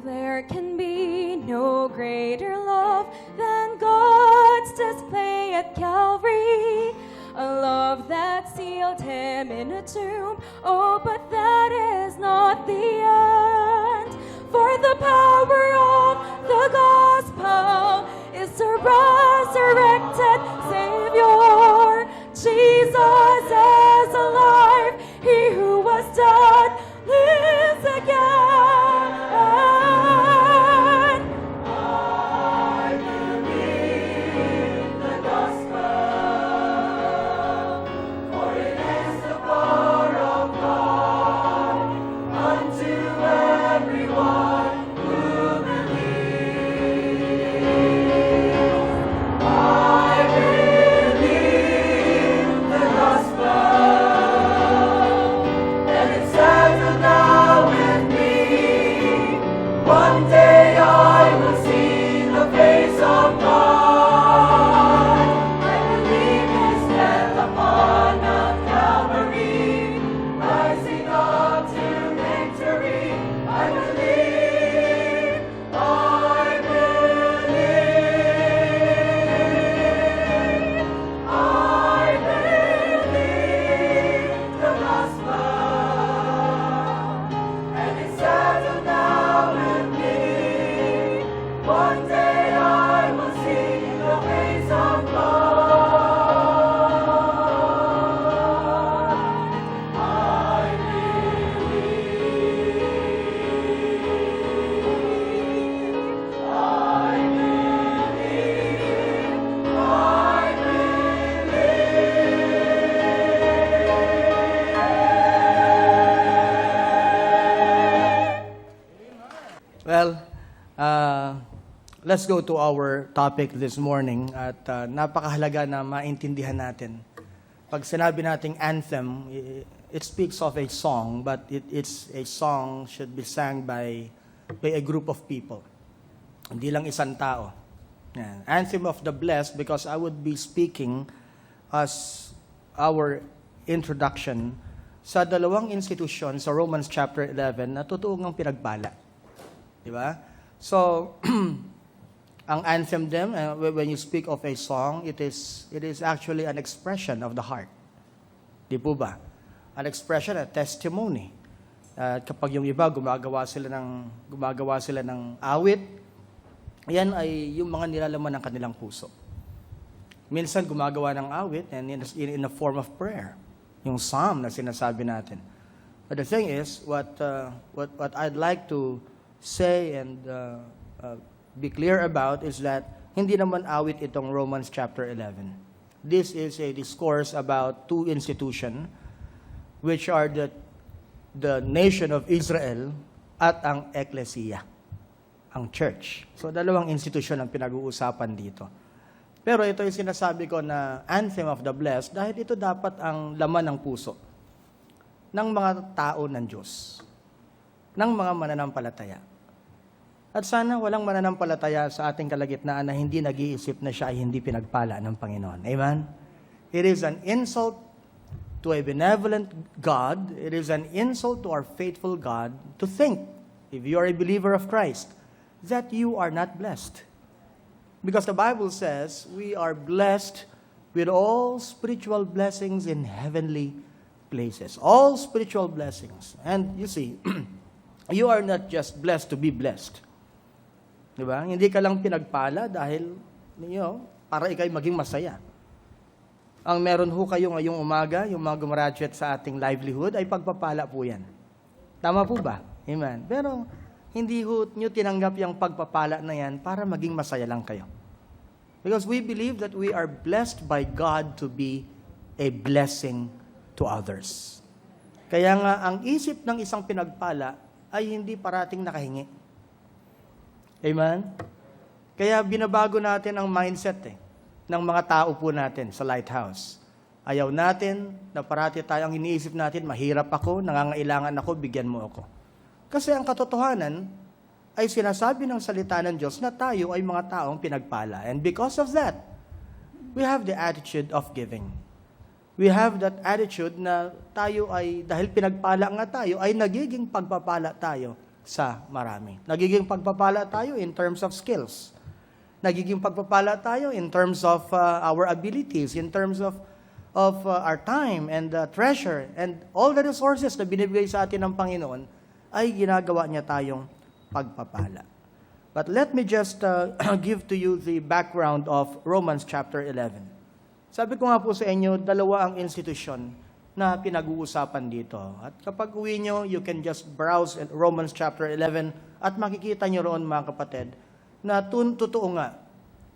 There can be no greater love than God's display at Calvary. A love that sealed him in a tomb. Oh, but that is not the end. For the power of the gospel is the resurrected Savior. Jesus is alive. He who was dead lives again. I believe the gospel, for it is the power of God unto everyone who believes. I believe the gospel, and it settles now with me. One day I will see the face of God. I believe His death upon Mount Calvary, rising up to victory. I believe, I believe, I believe the gospel, and it's settled now with me. One day I will see the face of God. I believe, I believe, I believe. Well, let's go to our topic this morning at napakahalaga na maintindihan natin. Pag sinabi nating anthem, it speaks of a song, but it's a song should be sang by a group of people. Hindi lang isang tao. Yan. Anthem of the Blessed, because I would be speaking as our introduction sa dalawang institusyon sa Romans chapter 11 na totoo ngang pinagpala. Di ba? So, ang anthem them, when you speak of a song, it is actually an expression of the heart. Di po ba? An expression, a testimony. Kapag yung iba gumagawa sila ng awit, yan ay yung mga nilalaman ng kanilang puso. Minsan gumagawa ng awit and in a form of prayer. Yung psalm na sinasabi natin. But the thing is, what I'd like to say and be clear about is that hindi naman awit itong Romans chapter 11. This is a discourse about two institutions which are the nation of Israel at ang ecclesia, ang church. So dalawang institusyon ang pinag-uusapan dito. Pero ito yung sinasabi ko na anthem of the blessed dahil ito dapat ang laman ng puso ng mga tao ng Diyos, ng mga mananampalataya. At sana walang mananampalataya sa ating kalagitnaan na hindi nag-iisip na siya ay hindi pinagpala ng Panginoon. Amen? It is an insult to a benevolent God. It is an insult to our faithful God to think, if you are a believer of Christ, that you are not blessed. Because the Bible says we are blessed with all spiritual blessings in heavenly places. All spiritual blessings. And you see, you are not just blessed to be blessed. Diba? Hindi ka lang pinagpala dahil, para ikay maging masaya. Ang meron ho kayo ngayong umaga, yung mga gumraduate sa ating livelihood, ay pagpapala po yan. Tama po ba? Amen. Pero, hindi ho nyo tinanggap yung pagpapala na yan para maging masaya lang kayo. Because we believe that we are blessed by God to be a blessing to others. Kaya nga, ang isip ng isang pinagpala ay hindi parating nakahingi. Amen? Kaya binabago natin ang mindset ng mga tao po natin sa Lighthouse. Ayaw natin na parati tayo ang iniisip natin, mahirap ako, nangangailangan ako, bigyan mo ako. Kasi ang katotohanan ay sinasabi ng salita ng Diyos na tayo ay mga taong pinagpala. And because of that, we have the attitude of giving. We have that attitude na tayo ay, dahil pinagpala nga tayo, ay nagiging pagpapala tayo sa marami. Nagiging pagpapala tayo in terms of skills. Nagiging pagpapala tayo in terms of our abilities, in terms of our time and treasure and all the resources na binibigay sa atin ng Panginoon ay ginagawa niya tayong pagpapala. But let me just give to you the background of Romans chapter 11. Sabi ko nga po sa inyo, dalawa ang institusyon na pinag-uusapan dito. At kapag uwi nyo, you can just browse at Romans chapter 11 at makikita nyo roon mga kapatid na totoo nga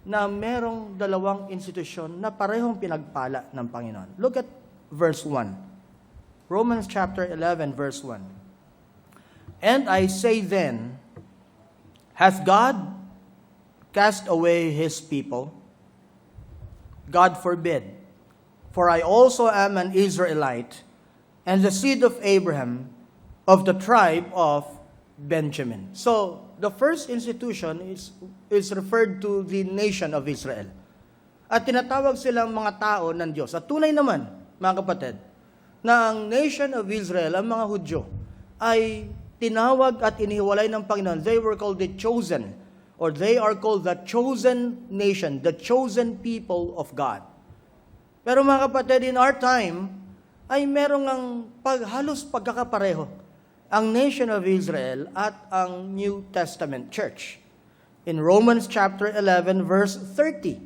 na merong dalawang institusyon na parehong pinagpala ng Panginoon. Look at verse 1. Romans chapter 11 verse 1. And I say then, hath God cast away his people? God forbid. For I also am an Israelite, and the seed of Abraham, of the tribe of Benjamin. So, the first institution is referred to the nation of Israel. At tinatawag silang mga tao ng Diyos. At tunay naman, mga kapatid, na ang nation of Israel, ang mga Hudyo, ay tinawag at inihiwalay ng Panginoon. They were called the chosen, or they are called the chosen nation, the chosen people of God. Pero mga kapatid, in our time, ay merong ang halos pagkakapareho ang nation of Israel at ang New Testament church. In Romans chapter 11 verse 30,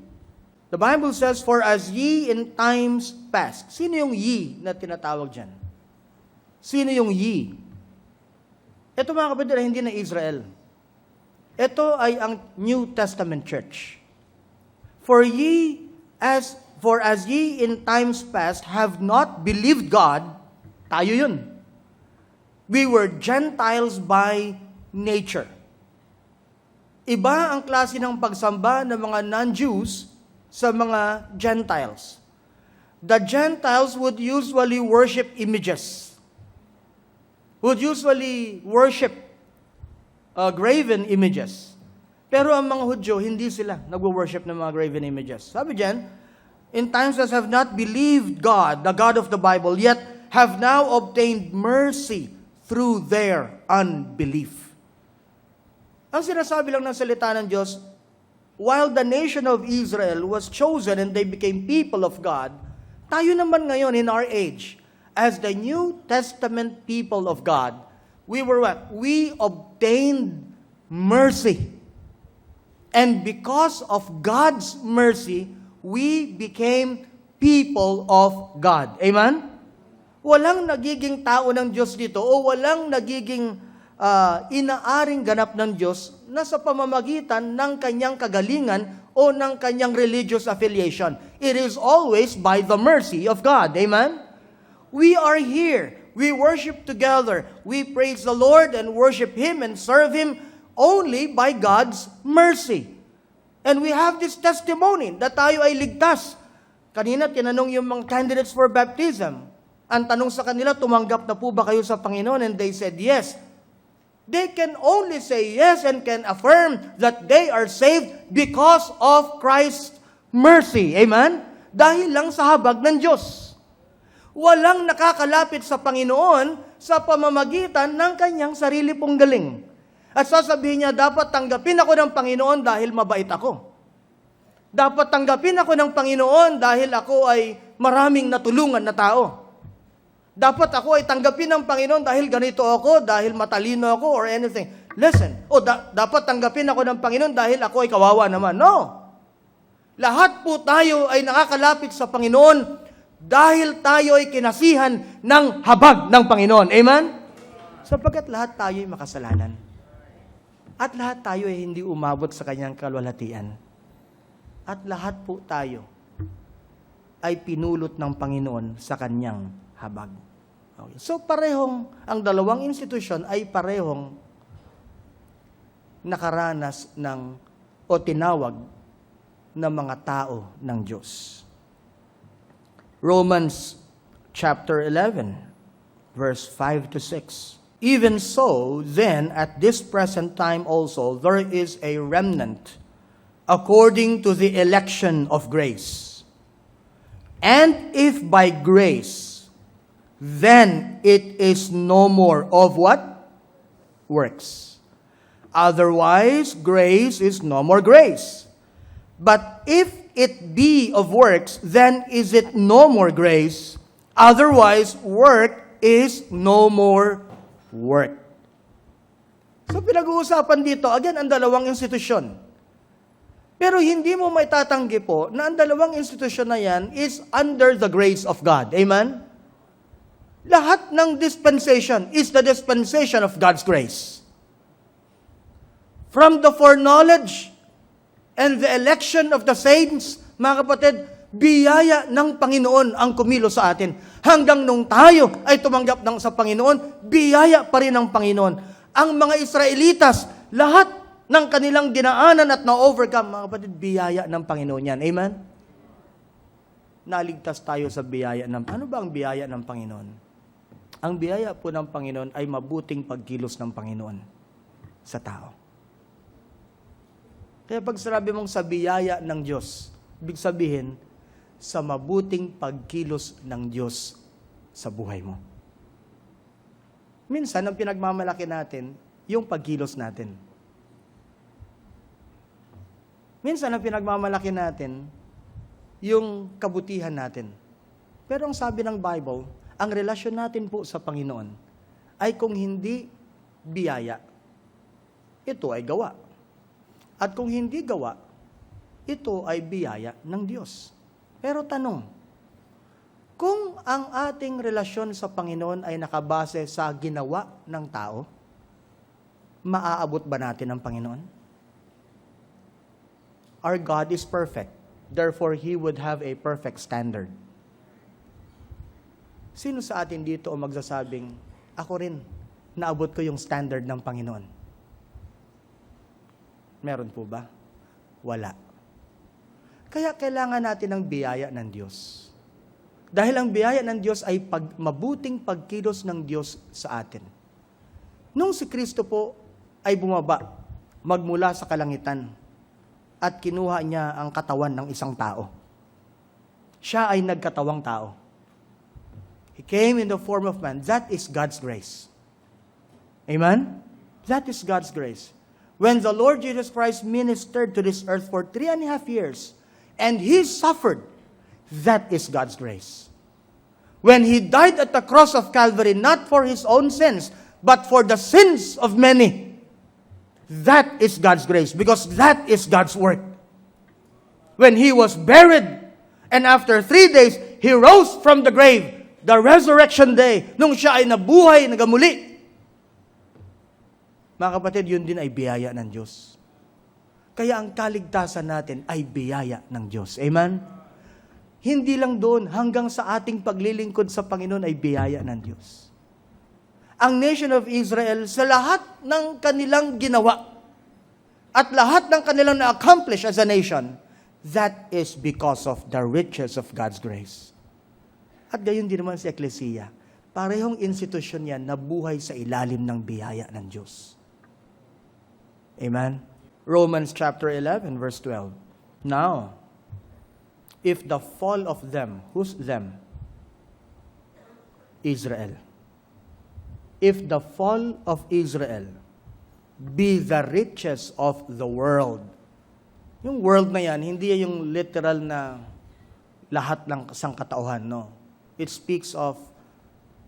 the Bible says, for as ye in times past. Sino yung ye na tinatawag dyan? Sino yung ye? Ito mga kapatid ay hindi na Israel. Ito ay ang New Testament church. For as ye in times past have not believed God, tayo yun. We were Gentiles by nature. Iba ang klase ng pagsamba ng mga non-Jews sa mga Gentiles. The Gentiles would usually worship images. Would usually worship graven images. Pero ang mga Hudyo, hindi sila nagwo-worship ng mga graven images. Sabi diyan, in times that have not believed God, the God of the Bible, yet have now obtained mercy through their unbelief. Ang sinasabi lang ng salita ng Diyos, while the nation of Israel was chosen and they became people of God, tayo naman ngayon in our age, as the New Testament people of God, we were what? We obtained mercy. And because of God's mercy, we became people of God. Amen? Walang nagiging tao ng Diyos dito o walang nagiging inaaring ganap ng Diyos na sa pamamagitan ng kanyang kagalingan o ng kanyang religious affiliation. It is always by the mercy of God. Amen? We are here. We worship together. We praise the Lord and worship Him and serve Him only by God's mercy. And we have this testimony that tayo ay ligtas. Kanina, tinanong yung mga candidates for baptism. Ang tanong sa kanila, tumanggap na po ba kayo sa Panginoon? And they said, yes. They can only say yes and can affirm that they are saved because of Christ's mercy. Amen? Dahil lang sa habag ng Diyos. Walang nakakalapit sa Panginoon sa pamamagitan ng kanyang sarili pong galing. At sasabihin niya, dapat tanggapin ako ng Panginoon dahil mabait ako. Dapat tanggapin ako ng Panginoon dahil ako ay maraming natulungan na tao. Dapat ako ay tanggapin ng Panginoon dahil ganito ako, dahil matalino ako, or anything. Listen, dapat tanggapin ako ng Panginoon dahil ako ay kawawa naman. No. Lahat po tayo ay nakakalapit sa Panginoon dahil tayo ay kinasihan ng habag ng Panginoon. Amen? Sapagkat lahat tayo ay makasalanan. At lahat tayo ay hindi umabot sa kanyang kalwalhatian. At lahat po tayo ay pinulot ng Panginoon sa kanyang habag. Okay. So ang dalawang institusyon ay parehong nakaranas o tinawag ng mga tao ng Diyos. Romans chapter 11, verse 5 to 6. Even so, then, at this present time also, there is a remnant according to the election of grace. And if by grace, then it is no more of what? works. Otherwise, grace is no more grace. But if it be of works, then is it no more grace? Otherwise, work is no more work. So pinag-uusapan dito, again, ang dalawang institusyon. Pero hindi mo may tatanggi po na ang dalawang institusyon na yan is under the grace of God. Amen? Lahat ng dispensation is the dispensation of God's grace. From the foreknowledge and the election of the saints, mga kapatid, biyaya ng Panginoon ang kumilos sa atin. Hanggang nung tayo ay tumanggap sa Panginoon, biyaya pa rin ng Panginoon. Ang mga Israelitas, lahat ng kanilang dinaanan at na-overcome, mga kapatid, biyaya ng Panginoon yan. Amen? Naligtas tayo sa biyaya ng... Ano ba ang biyaya ng Panginoon? Ang biyaya po ng Panginoon ay mabuting pagkilos ng Panginoon sa tao. Kaya pag sinabi mong sa biyaya ng Diyos, ibig sabihin, sa mabuting pagkilos ng Diyos sa buhay mo. Minsan, ang pinagmamalaki natin, yung pagkilos natin. Minsan, ang pinagmamalaki natin, yung kabutihan natin. Pero ang sabi ng Bible, ang relasyon natin po sa Panginoon ay kung hindi biyaya, ito ay gawa. At kung hindi gawa, ito ay biyaya ng Diyos. Pero tanong, kung ang ating relasyon sa Panginoon ay nakabase sa ginawa ng tao, maaabot ba natin ang Panginoon? Our God is perfect. Therefore, He would have a perfect standard. Sino sa atin dito o magsasabing, ako rin, naabot ko yung standard ng Panginoon? Meron po ba? Wala. Kaya kailangan natin ng biyaya ng Diyos. Dahil ang biyaya ng Diyos ay mabuting pagkilos ng Diyos sa atin. Nung si Kristo po ay bumaba, magmula sa kalangitan, at kinuha niya ang katawan ng isang tao. Siya ay nagkatawang tao. He came in the form of man. That is God's grace. Amen? That is God's grace. When the Lord Jesus Christ ministered to this earth for 3.5 years, and He suffered, that is God's grace. When He died at the cross of Calvary, not for His own sins, but for the sins of many, that is God's grace, because that is God's work. When He was buried, and after 3 days, He rose from the grave, the resurrection day, nung siya ay nabuhay, nagamuli. Mga kapatid, yun din ay biyaya ng Diyos. Kaya ang kaligtasan natin ay biyaya ng Diyos. Amen? Hindi lang doon, hanggang sa ating paglilingkod sa Panginoon ay biyaya ng Diyos. Ang nation of Israel, sa lahat ng kanilang ginawa, at lahat ng kanilang na-accomplish as a nation, that is because of the riches of God's grace. At gayon din naman sa Ecclesia, parehong institusyon yan na buhay sa ilalim ng biyaya ng Diyos. Amen? Romans chapter 11, verse 12. Now, if the fall of them, who's them? Israel. If the fall of Israel be the riches of the world. Yung world na yan, hindi yan yung literal na lahat ng sangkatauhan, no. It speaks of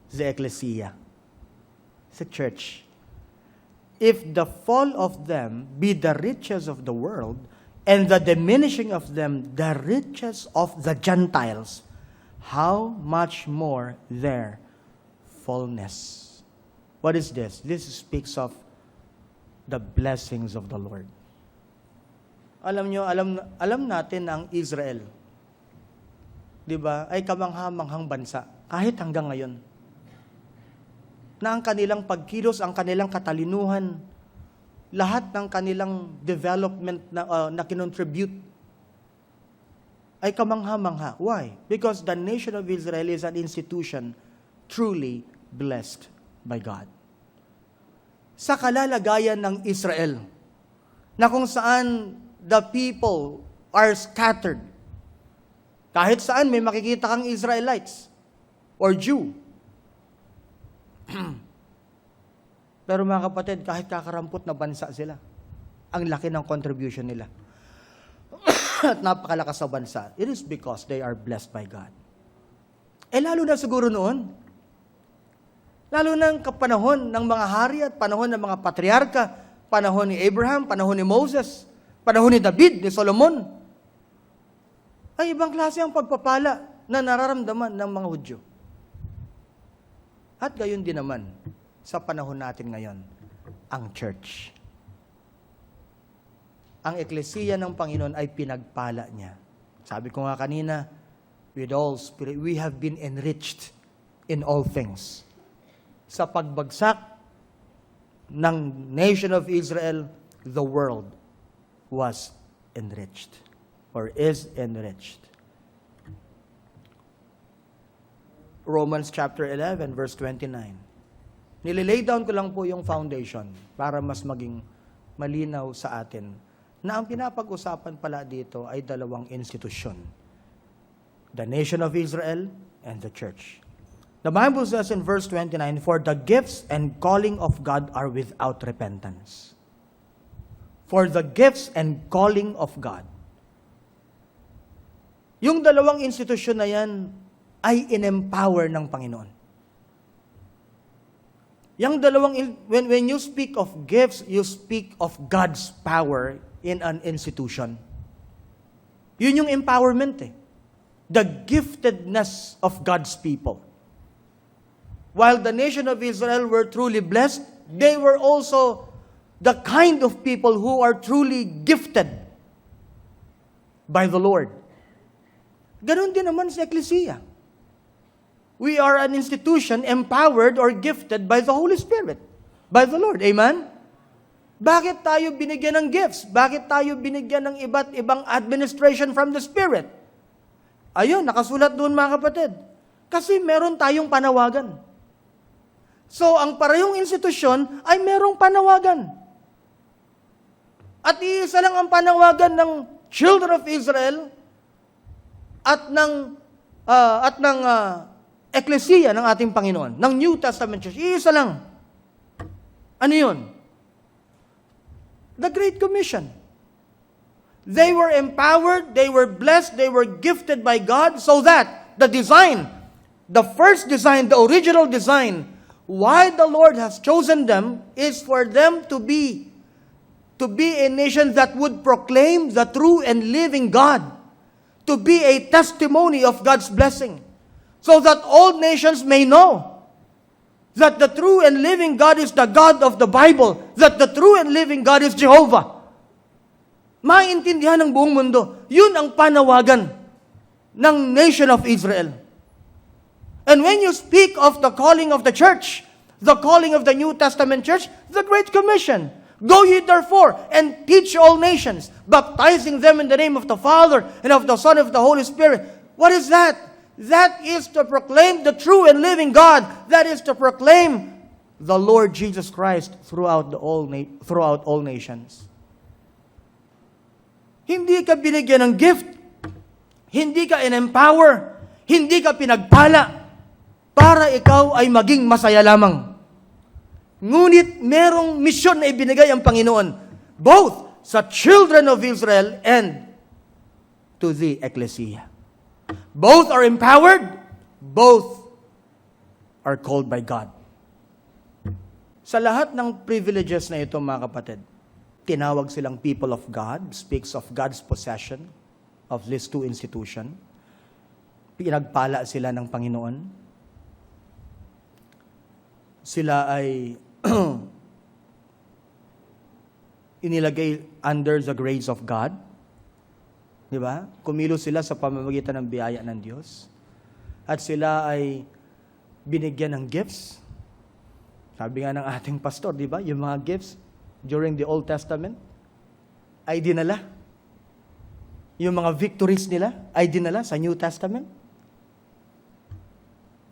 the ecclesia, the church. If the fall of them be the riches of the world, and the diminishing of them the riches of the Gentiles, how much more their fullness? What is this? This speaks of the blessings of the Lord. Alam nyo, alam natin ang Israel, di ba, ay kamangha-manghang bansa, kahit hanggang ngayon. Na ang kanilang pagkilos, ang kanilang katalinuhan, lahat ng kanilang development na kinontribute ay kamangha-mangha. Why? Because the nation of Israel is an institution truly blessed by God. Sa kalalagayan ng Israel, na kung saan the people are scattered, kahit saan may makikita kang Israelites or Jew. Pero mga kapatid, kahit kakarampot na bansa sila, ang laki ng contribution nila. At napakalakas na bansa. It is because they are blessed by God. Lalo na siguro noon. Lalo na kapanahon ng mga hari at panahon ng mga patriarka, panahon ni Abraham, panahon ni Moses, panahon ni David, ni Solomon. Ay ibang klase ang pagpapala na nararamdaman ng mga Hudyo. At gayon din naman, sa panahon natin ngayon, ang church. Ang eklesiya ng Panginoon ay pinagpala niya. Sabi ko nga kanina, with all spirit, we have been enriched in all things. Sa pagbagsak ng nation of Israel, the world was enriched or is enriched. Romans chapter 11 verse 29. Nililay down ko lang po yung foundation para mas maging malinaw sa atin na ang pinapag-usapan pala dito ay dalawang institusyon. The nation of Israel and the church. The Bible says in verse 29, "For the gifts and calling of God are without repentance." For the gifts and calling of God. Yung dalawang institusyon na yan ay in-empower ng Panginoon. Yung dalawang, when you speak of gifts, you speak of God's power in an institution. Yun yung empowerment eh. The giftedness of God's people. While the nation of Israel were truly blessed, they were also the kind of people who are truly gifted by the Lord. Ganon din naman sa Ecclesia. We are an institution empowered or gifted by the Holy Spirit, by the Lord. Amen? Bakit tayo binigyan ng gifts? Bakit tayo binigyan ng iba't ibang administration from the Spirit? Ayun, nakasulat doon mga kapatid. Kasi meron tayong panawagan. So, ang parehong institusyon ay merong panawagan. At iisa lang ang panawagan ng children of Israel at ng Ecclesia ng ating Panginoon, ng New Testament Church. Iisa lang. Ano yun? The Great Commission. They were empowered, they were blessed, they were gifted by God so that the design, the first design, the original design, why the Lord has chosen them is for them to be a nation that would proclaim the true and living God, to be a testimony of God's blessing, so that all nations may know that the true and living God is the God of the Bible, that the true and living God is Jehovah. Maintindihan ng buong mundo. Yun ang panawagan ng nation of Israel. And when you speak of the calling of the church, the calling of the New Testament church, the Great Commission, "Go ye therefore and teach all nations, baptizing them in the name of the Father and of the Son and of the Holy Spirit." What is that? That is to proclaim the true and living God. That is to proclaim the Lord Jesus Christ throughout all nations. Hindi ka binigyan ng gift. Hindi ka in-empower. Hindi ka pinagpala para ikaw ay maging masaya lamang. Ngunit merong misyon na ibinigay ang Panginoon, both sa children of Israel and to the Ecclesia. Both are empowered, both are called by God. Sa lahat ng privileges na ito, mga kapatid, tinawag silang people of God, speaks of God's possession of these two institutions. Pinagpala sila ng Panginoon. Sila ay inilagay under the grace of God. Di ba? Kumilos sila sa pamamagitan ng biyaya ng Diyos. At sila ay binigyan ng gifts. Sabi nga ng ating pastor, di ba? Yung mga gifts during the Old Testament ay dinala. Yung mga victories nila ay dinala sa New Testament.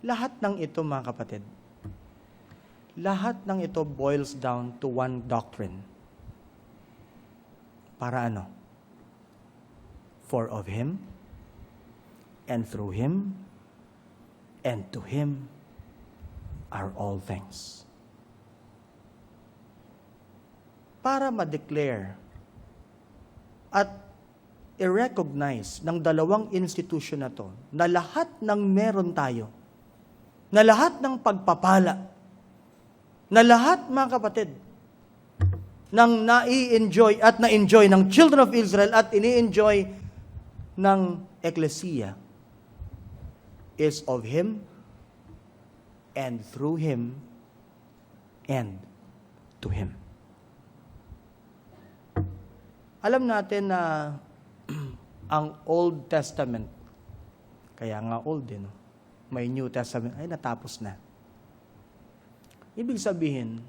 Lahat ng ito, mga kapatid, lahat ng ito boils down to one doctrine. Para ano? For of Him, and through Him, and to Him are all things. para ma-declare at i-recognize ng dalawang institution na to na lahat ng meron tayo, na lahat ng pagpapala, na lahat, mga kapatid, ng nai-enjoy at na-enjoy ng children of Israel at ini-enjoy ng Ecclesia is of Him and through Him and to Him. Alam natin na ang Old Testament, kaya nga old din, may New Testament, ay natapos na. Ibig sabihin,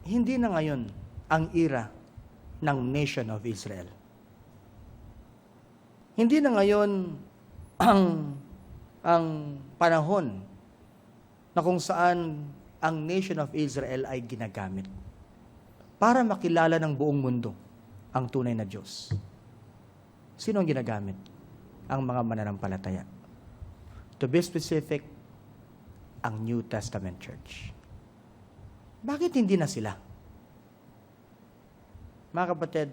hindi na ngayon ang era ng nation of Israel. Hindi na ngayon ang panahon na kung saan ang nation of Israel ay ginagamit para makilala ng buong mundo ang tunay na Diyos. Sino ang ginagamit? Ang mga mananampalataya. To be specific, ang New Testament Church. Bakit hindi na sila? Mga kapatid,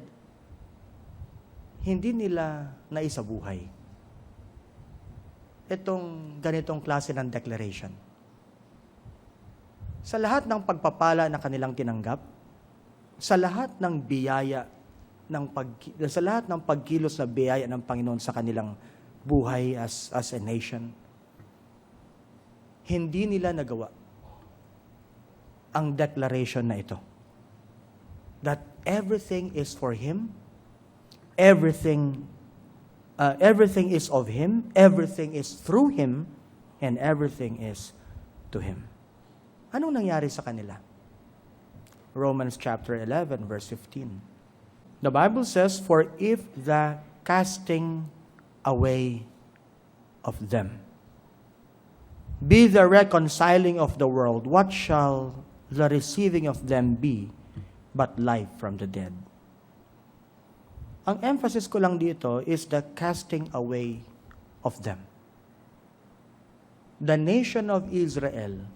hindi nila naisabuhay itong ganitong klase ng declaration. Sa lahat ng pagpapala na kanilang tinanggap, sa lahat ng biyaya, sa lahat ng pagkilos na biyaya ng Panginoon sa kanilang buhay as a nation, hindi nila nagawa ang declaration na ito. That everything is for Him, everything is of Him, everything is through Him, and everything is to Him. Anong nangyari sa kanila? Romans chapter 11, verse 15. The Bible says, "For if the casting away of them be the reconciling of the world, what shall the receiving of them be but life from the dead?" Ang emphasis ko lang dito is the casting away of them. The nation of Israel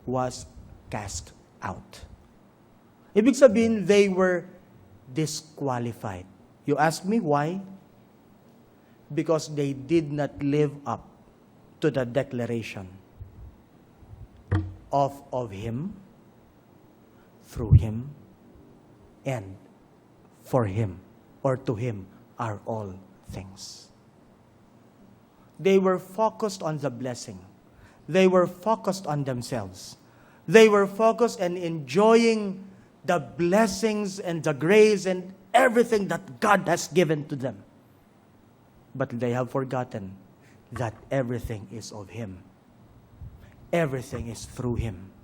was cast out. Ibig sabihin, they were disqualified. You ask me why? Because they did not live up to the declaration of Him, through Him, and for Him, or to Him are all things. They were focused on the blessing. They were focused on themselves. They were focused on enjoying the blessings and the grace and everything that God has given to them. But they have forgotten that everything is of Him. Everything is through Him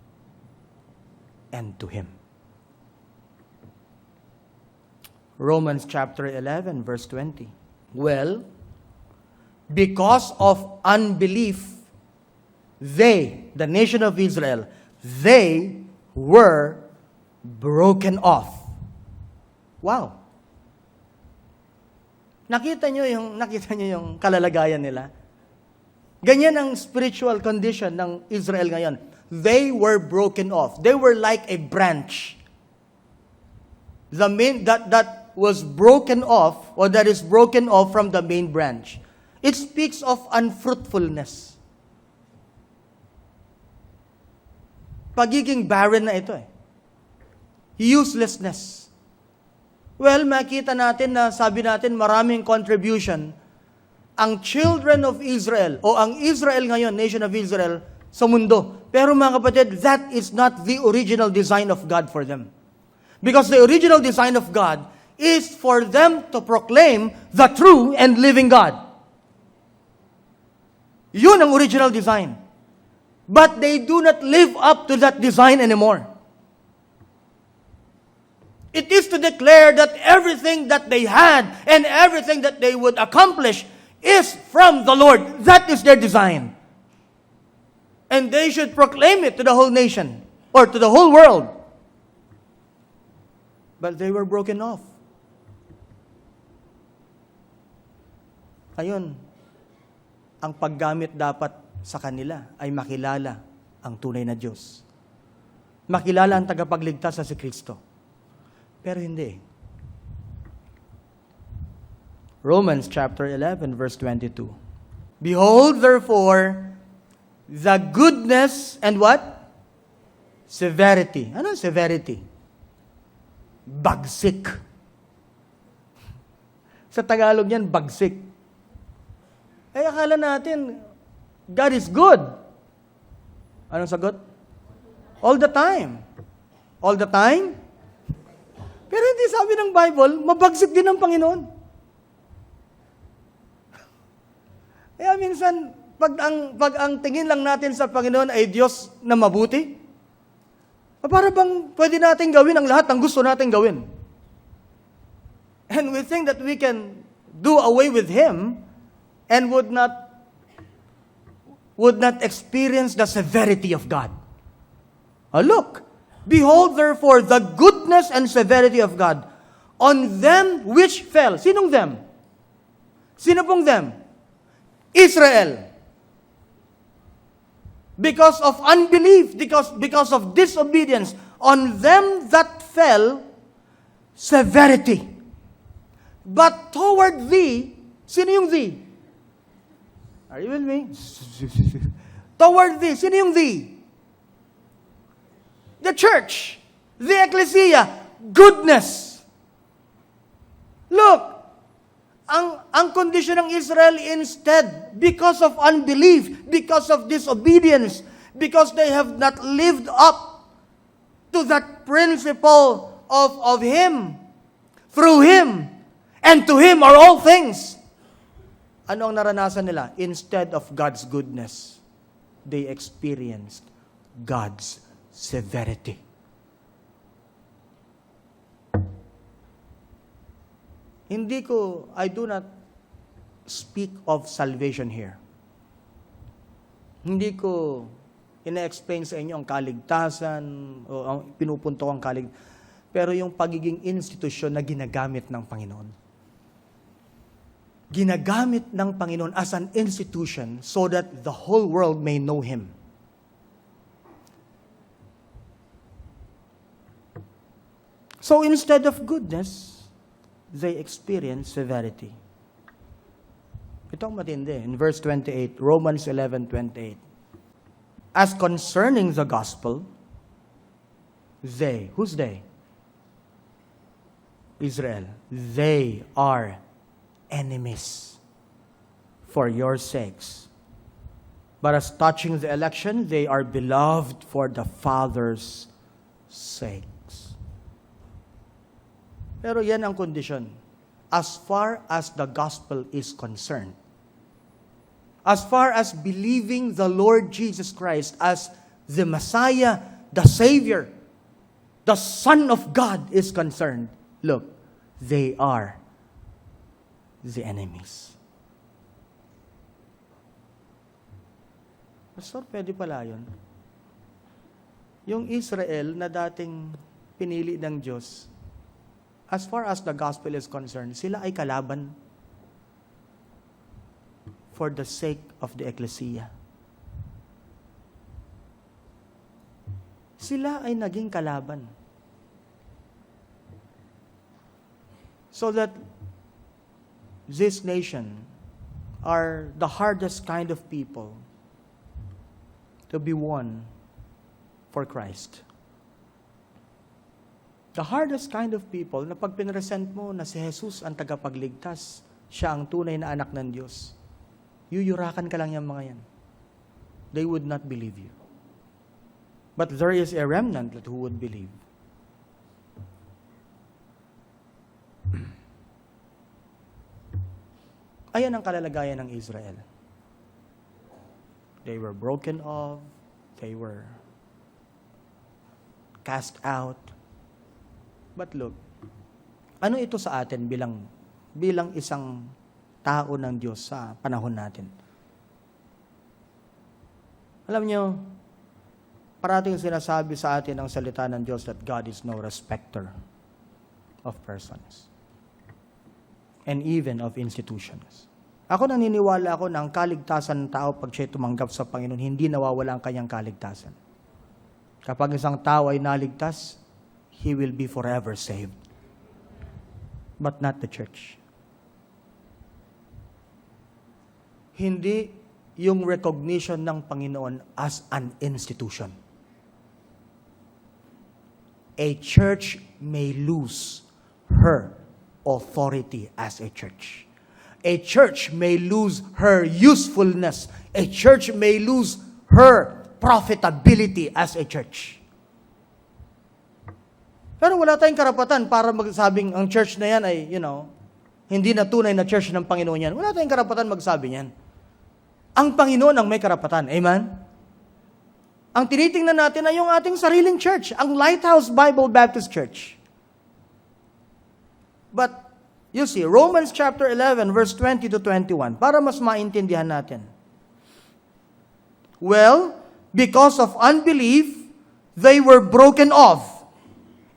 and to Him. Romans chapter 11, verse 20. Well, because of unbelief, they, the nation of Israel, they were broken off. Wow. Nakita niyo yung kalalagayan nila? Ganyan ang spiritual condition ng Israel ngayon. They were broken off. They were like a branch. The main that was broken off, or that is broken off from the main branch. It speaks of unfruitfulness. Pagiging barren na ito eh. Uselessness. Well, makita natin na sabi natin maraming contribution ang children of Israel o ang Israel ngayon, nation of Israel, sa mundo. Pero mga kapatid, that is not the original design of God for them. Because the original design of God is for them to proclaim the true and living God. Yun ang original design. But they do not live up to that design anymore. It is to declare that everything that they had and everything that they would accomplish is from the Lord. That is their design. And they should proclaim it to the whole nation or to the whole world. But they were broken off. Ayun, ang paggamit dapat sa kanila ay makilala ang tunay na Diyos. makilala ang tagapagligtas sa si Kristo. Pero hindi. Romans chapter 11 verse 22. Behold therefore the goodness and what? Severity. Ano ang severity? Bagsik. Sa Tagalog yan, bagsik. Ay, akala natin, God is good. Anong sagot? All the time. All the time? Pero hindi sabi ng Bible, mabagsik din ang Panginoon. Kaya minsan, pag ang tingin lang natin sa Panginoon ay Diyos na mabuti, para bang pwede natin gawin ang lahat ng gusto natin gawin. And we think that we can do away with Him and would not experience the severity of God. Look, behold therefore the goodness and severity of God on them which fell. Sinong them? Sino pong them? Israel. Because of unbelief, because of disobedience, on them that fell, severity. But toward thee, sino yung thee? Are you with me? Toward thee, sino yung thee? The church, the ecclesia, goodness. Look, ang kondisyon ng Israel instead, because of unbelief, because of disobedience, because they have not lived up to that principle of Him, through Him, and to Him are all things. Ano ang naranasan nila? Instead of God's goodness, they experienced God's severity. I do not speak of salvation here. Hindi ko ina-explain sa inyo ang kaligtasan, o ang pinupunto ang kaligtasan, pero yung pagiging institusyon na ginagamit ng Panginoon. Ginagamit ng Panginoon as an institution so that the whole world may know Him. So instead of goodness, they experience severity. Ito ang matindi. In verse 28, Romans 11:28. As concerning the gospel, they, who's they? Israel. They are enemies for your sakes. But as touching the election, they are beloved for the Father's sakes. Pero yan ang kondisyon. As far as the gospel is concerned, as far as believing the Lord Jesus Christ as the Messiah, the Savior, the Son of God is concerned, look, they are the enemies. Pastor, pwede pala yun. Yung Israel na dating pinili ng Diyos, as far as the gospel is concerned, sila ay kalaban for the sake of the ecclesia. Sila ay naging kalaban. So that this nation are the hardest kind of people to be won for Christ. The hardest kind of people na pag pinresent mo na si Jesus ang tagapagligtas, siya ang tunay na anak ng Diyos, yuyurakan ka lang yung mga yan. They would not believe you. But there is a remnant that who would believe. Ayan ang kalalagayan ng Israel. They were broken off, they were cast out. But look, ano ito sa atin bilang isang tao ng Diyos sa panahon natin? Alam nyo, parating sinasabi sa atin ang salita ng Diyos that God is no respecter of persons and even of institutions. Ako naniniwala ako na ang kaligtasan ng tao pag siya tumanggap sa Panginoon, hindi nawawala ang kanyang kaligtasan. Kapag isang tao ay naligtas, he will be forever saved. But not the church. Hindi yung recognition ng Panginoon as an institution. A church may lose her authority as a church. A church may lose her usefulness. A church may lose her profitability as a church. Pero wala tayong karapatan para magsabing ang church na yan ay, hindi na tunay na church ng Panginoon yan. Wala tayong karapatan magsabi yan. Ang Panginoon ang may karapatan. Amen? Ang tinitingnan natin ay yung ating sariling church, ang Lighthouse Bible Baptist Church. But, you see, Romans chapter 11, verse 20 to 21, para mas maintindihan natin. Well, because of unbelief, they were broken off.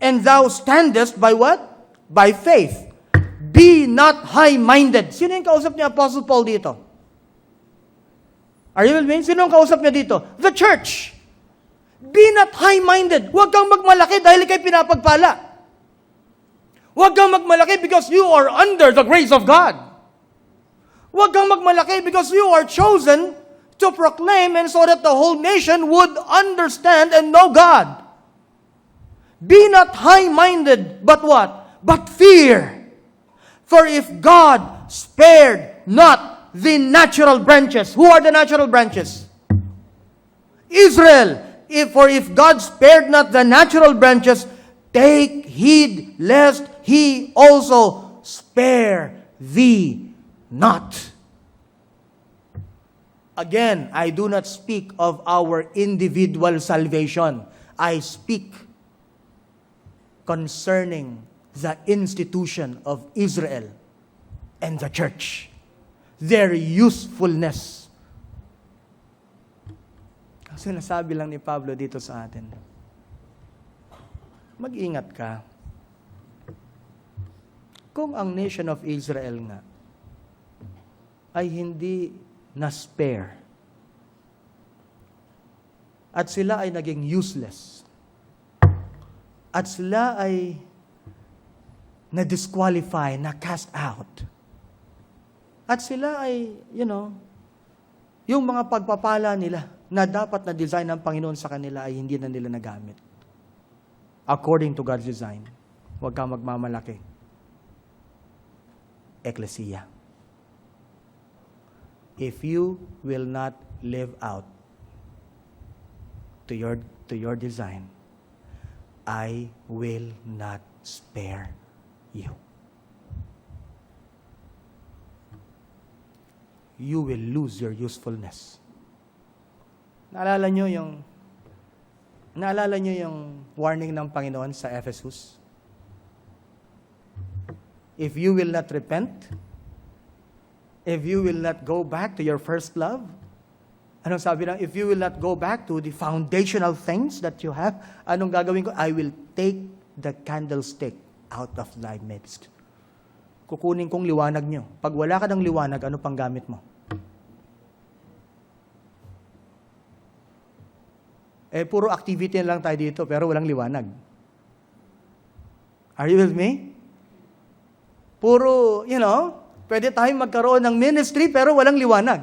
And thou standest by what? By faith. Be not high-minded. Sino yung kausap ni Apostle Paul dito? Are you with me? Sino ang kausap niya dito? The church. Be not high-minded. Huwag kang magmalaki dahil ikay pinapagpala. Huwag kang magmalaki because you are under the grace of God. Huwag kang magmalaki because you are chosen to proclaim and so that the whole nation would understand and know God. Be not high-minded, but what? But fear. For if God spared not the natural branches. Who are the natural branches? Israel. For if God spared not the natural branches, take heed lest He also spare thee not. Again, I do not speak of our individual salvation. I speak concerning the institution of Israel and the church. Their usefulness. Ang sinasabi lang ni Pablo dito sa atin, mag-ingat ka. Kung ang nation of Israel nga ay hindi na-spare at sila ay naging useless at sila ay na-disqualify, na-cast out, at sila ay, yung mga pagpapala nila na dapat na design ng Panginoon sa kanila ay hindi na nila nagamit. According to God's design. Huwag kang magmamalaki. Ecclesia. If you will not live out to your design, I will not spare you. You will lose your usefulness. Naalala nyo yung warning ng Panginoon sa Ephesus? If you will not repent, if you will not go back to your first love, anong sabi lang? If you will not go back to the foundational things that you have, anong gagawin ko? I will take the candlestick out of thy midst. Kukunin kong liwanag nyo. Pag wala ka ng liwanag, ano pang gamit mo? Puro activity na lang tayo dito, pero walang liwanag. Are you with me? Puro, pwede tayong magkaroon ng ministry, pero walang liwanag.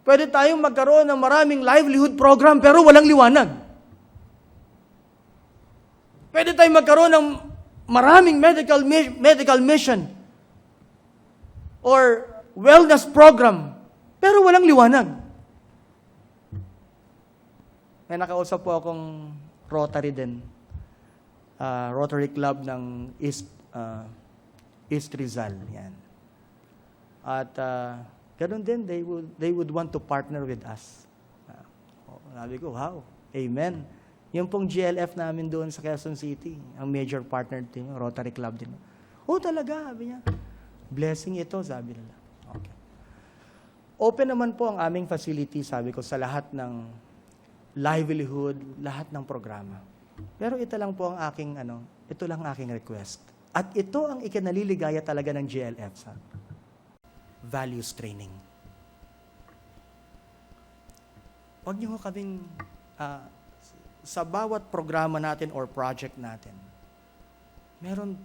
Pwede tayong magkaroon ng maraming livelihood program, pero walang liwanag. Pwede tayong magkaroon ng maraming medical mission or wellness program, pero walang liwanag. May nakausap po akong Rotary din. Rotary Club ng East Rizal. Yan. At ganun din, they would want to partner with us. Sabi ko, wow, amen. Yung pong GLF namin doon sa Quezon City, ang major partner din, Rotary Club din. Talaga, sabi niya. Blessing ito, sabi nila. Okay. Open naman po ang aming facility, sabi ko, sa lahat ng livelihood, lahat ng programa. Pero ito lang po ang ito lang aking request. At ito ang ikinaliligaya talaga ng GLF sa values training. Huwag niyo kaming, sa bawat programa natin or project natin, merong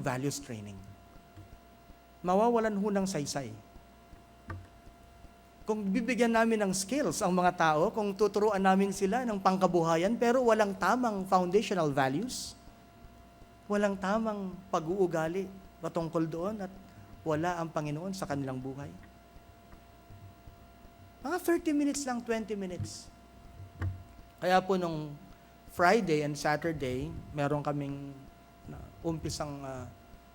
values training. Mawawalan ho ng saysay. Kung bibigyan namin ng skills ang mga tao, kung tuturuan namin sila ng pangkabuhayan, pero walang tamang foundational values, walang tamang pag-uugali patungkol doon at wala ang Panginoon sa kanilang buhay. Mga 30 minutes lang, 20 minutes. Kaya po nung Friday and Saturday, meron kaming umpisang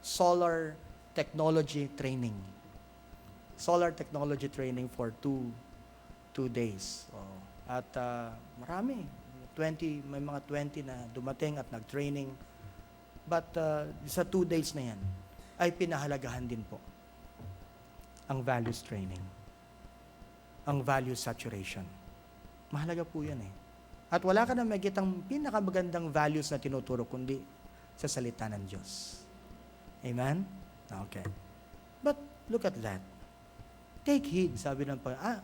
solar technology training. Solar technology training for two days. At marami. May mga 20 na dumating at nag-training. But sa 2 days na yan, ay pinahalagahan din po ang values training. Ang values saturation. Mahalaga po yan eh. At wala ka na magigitang pinakamagandang values na tinuturo kundi sa salita ng Diyos. Amen? Okay. But look at that. Take heed, sabi ng Panginoon.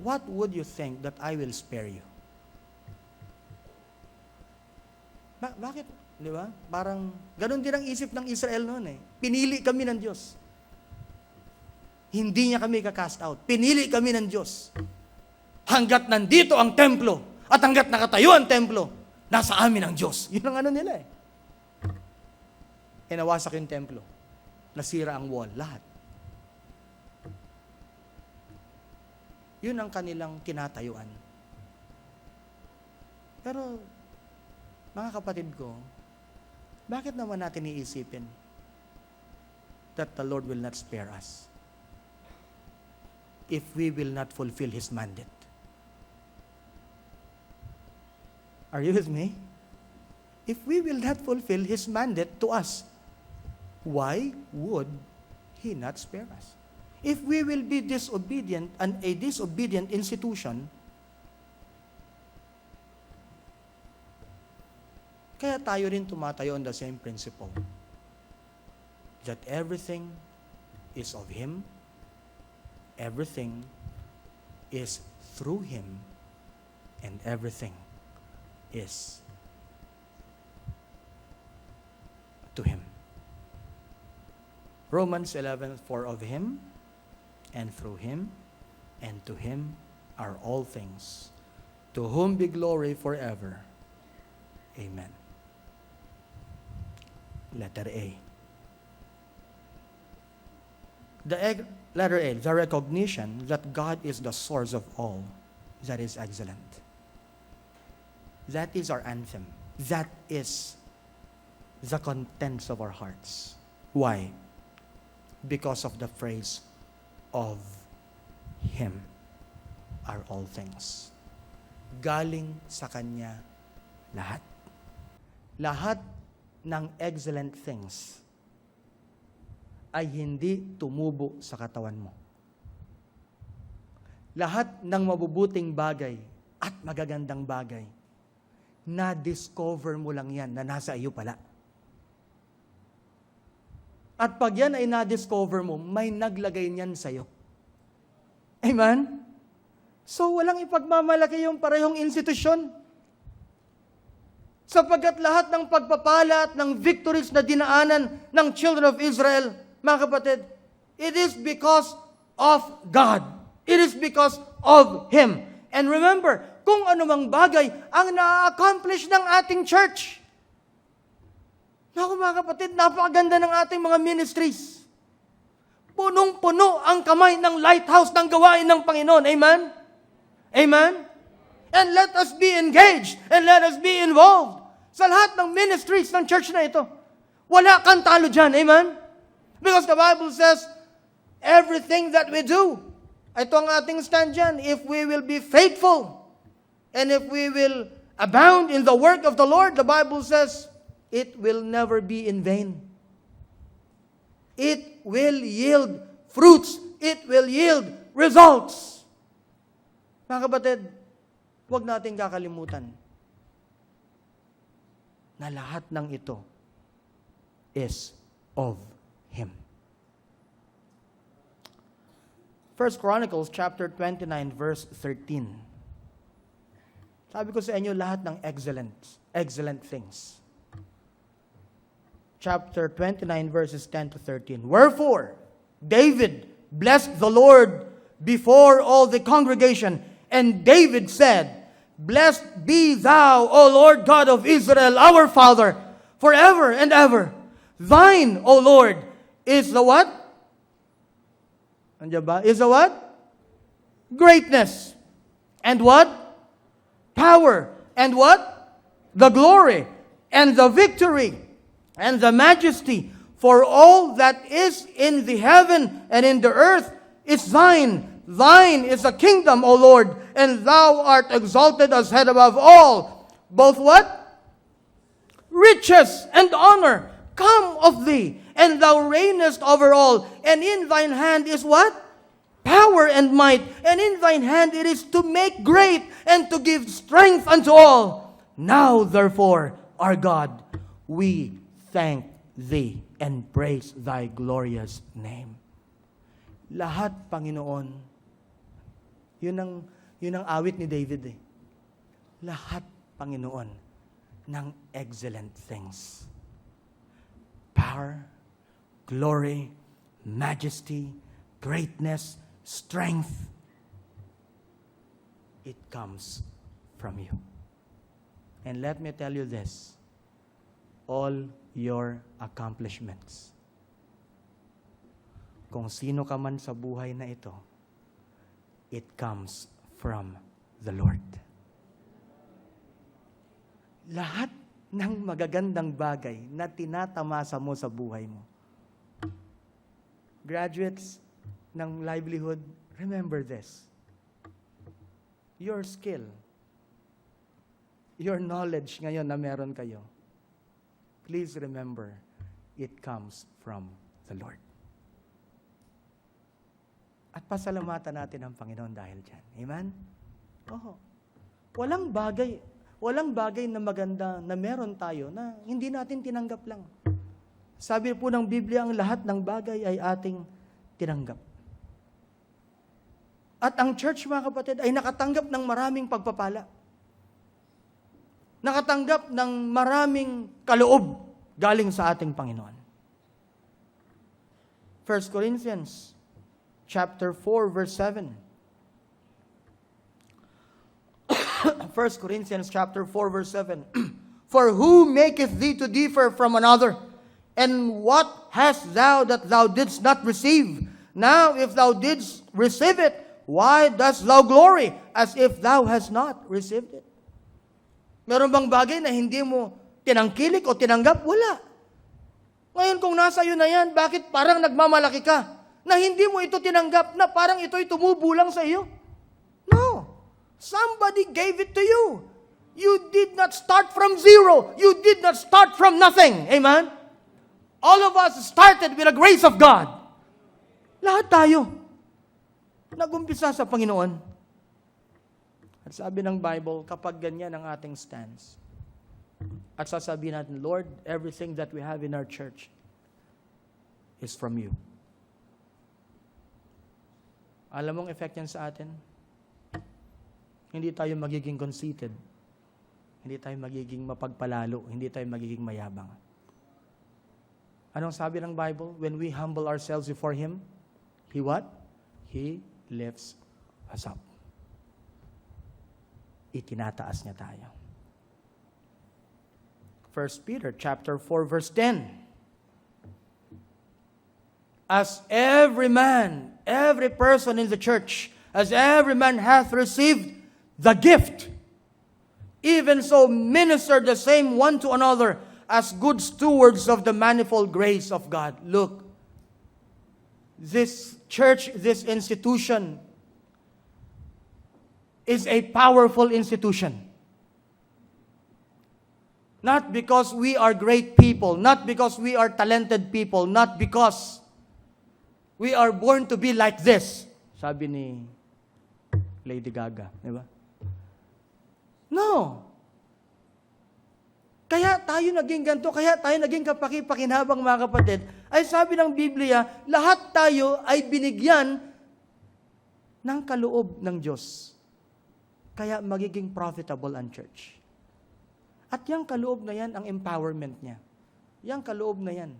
What would you think that I will spare you? Bakit? Di ba? Parang, ganun din ang isip ng Israel noon eh. Pinili kami ng Diyos. Hindi niya kami ka-cast out. Pinili kami ng Diyos. Hanggat nandito ang templo, at hanggat nakatayo ang templo, nasa amin ang Diyos. Yun ang ano nila eh. Nawasak yung templo. Nasira ang wall. Lahat. Yun ang kanilang tinatayuan. Pero, mga kapatid ko, bakit naman natin iisipin that the Lord will not spare us if we will not fulfill His mandate? Are you with me? If we will not fulfill His mandate to us, why would He not spare us? If we will be disobedient and a disobedient institution, kaya tayo rin tumatayo on the same principle that everything is of Him, everything is through Him, and everything is to Him. Romans 11:4 of Him, and through Him, and to Him are all things, to whom be glory forever. Amen. Letter A. Letter A, the recognition that God is the source of all that is excellent. That is our anthem. That is the contents of our hearts. Why? Because of the phrase, of Him are all things. Galing sa Kanya lahat. Lahat ng excellent things ay hindi tumubo sa katawan mo. Lahat ng mabubuting bagay at magagandang bagay, na-discover mo lang yan na nasa iyo pala. At pag yan ay na-discover mo, may naglagay niyan sa'yo. Amen? So, walang ipagmamalaki yung parehong institusyon. Sapagkat lahat ng pagpapala at ng victories na dinaanan ng children of Israel, mga kapatid, it is because of God. It is because of Him. And remember, kung anumang bagay ang na-accomplish ng ating church, naku mga kapatid, napakaganda ng ating mga ministries. Punong-puno ang kamay ng lighthouse ng gawain ng Panginoon. Amen? Amen? And let us be engaged and let us be involved sa lahat ng ministries ng church na ito. Wala kang talo dyan. Amen? Because the Bible says, everything that we do, ito ang ating stand dyan, if we will be faithful and if we will abound in the work of the Lord, the Bible says, it will never be in vain. It will yield fruits. It will yield results. Mga kapatid, huwag natin kakalimutan na lahat ng ito is of Him. First Chronicles chapter 29 verse 13. Sabi ko sa inyo lahat ng excellent things. Chapter 29 verses 10 to 13. Wherefore, David blessed the Lord before all the congregation, and David said, Blessed be thou, O Lord God of Israel, our Father, forever and ever. Thine, O Lord, is the what? Andiyan ba? Is the what? Greatness. And what? Power. And what? The glory. And the victory. And the majesty. For all that is in the heaven and in the earth is thine. Thine is the kingdom, O Lord, and thou art exalted as head above all. Both what? Riches and honor come of thee, and thou reignest over all. And in thine hand is what? Power and might. And in thine hand it is to make great and to give strength unto all. Now, therefore, our God, we thank thee and praise thy glorious name. Lahat, Panginoon, yun ang awit ni David eh. Lahat, Panginoon, ng excellent things. Power, glory, majesty, greatness, strength. It comes from you. And let me tell you this, all your accomplishments, kung sino ka man sa buhay na ito, it comes from the Lord. Lahat ng magagandang bagay na tinatamasa mo sa buhay mo. Graduates ng livelihood, remember this. Your skill, your knowledge ngayon na meron kayo, please remember, it comes from the Lord. At pasalamatan natin ang Panginoon dahil dyan. Amen? Oo. Walang bagay na maganda na meron tayo na hindi natin tinanggap lang. Sabi po ng Biblia, ang lahat ng bagay ay ating tinanggap. At ang church, mga kapatid, ay nakatanggap ng maraming pagpapala. Nakatanggap ng maraming kaloob galing sa ating Panginoon. 1 Corinthians chapter 4, verse 7. 1 Corinthians chapter 4, verse 7. For who maketh thee to differ from another? And what hast thou that thou didst not receive? Now, if thou didst receive it, why dost thou glory as if thou hast not received it? Meron bang bagay na hindi mo tinangkilik o tinanggap? Wala. Ngayon, kung nasa iyo na yan, bakit parang nagmamalaki ka? Na hindi mo ito tinanggap, na parang ito'y tumubulang sa iyo? No. Somebody gave it to you. You did not start from zero. You did not start from nothing. Amen? All of us started with the grace of God. Lahat tayo. Nag-umpisa sa Panginoon. At sabi ng Bible, kapag ganyan ang ating stance, at sasabihin natin, Lord, everything that we have in our church is from you. Alam mong effect yan sa atin? Hindi tayo magiging conceited. Hindi tayo magiging mapagpalalo. Hindi tayo magiging mayabang. Anong sabi ng Bible? When we humble ourselves before Him, He what? He lifts us up. Itinataas niya tayo. 1 Peter chapter 4, verse 10. As every man, every person in the church, as every man hath received the gift, even so minister the same one to another as good stewards of the manifold grace of God. Look, this church, this institution, is a powerful institution. Not because we are great people, not because we are talented people, not because we are born to be like this. Sabi ni Lady Gaga, di ba? No. Kaya tayo naging ganito, kaya tayo naging kapaki-pakinabang, mga kapatid, ay sabi ng Biblia, lahat tayo ay binigyan ng kaloob ng Diyos. Kaya magiging profitable ang church. At yung kaloob na yan, ang empowerment niya. Yung kaloob na yan.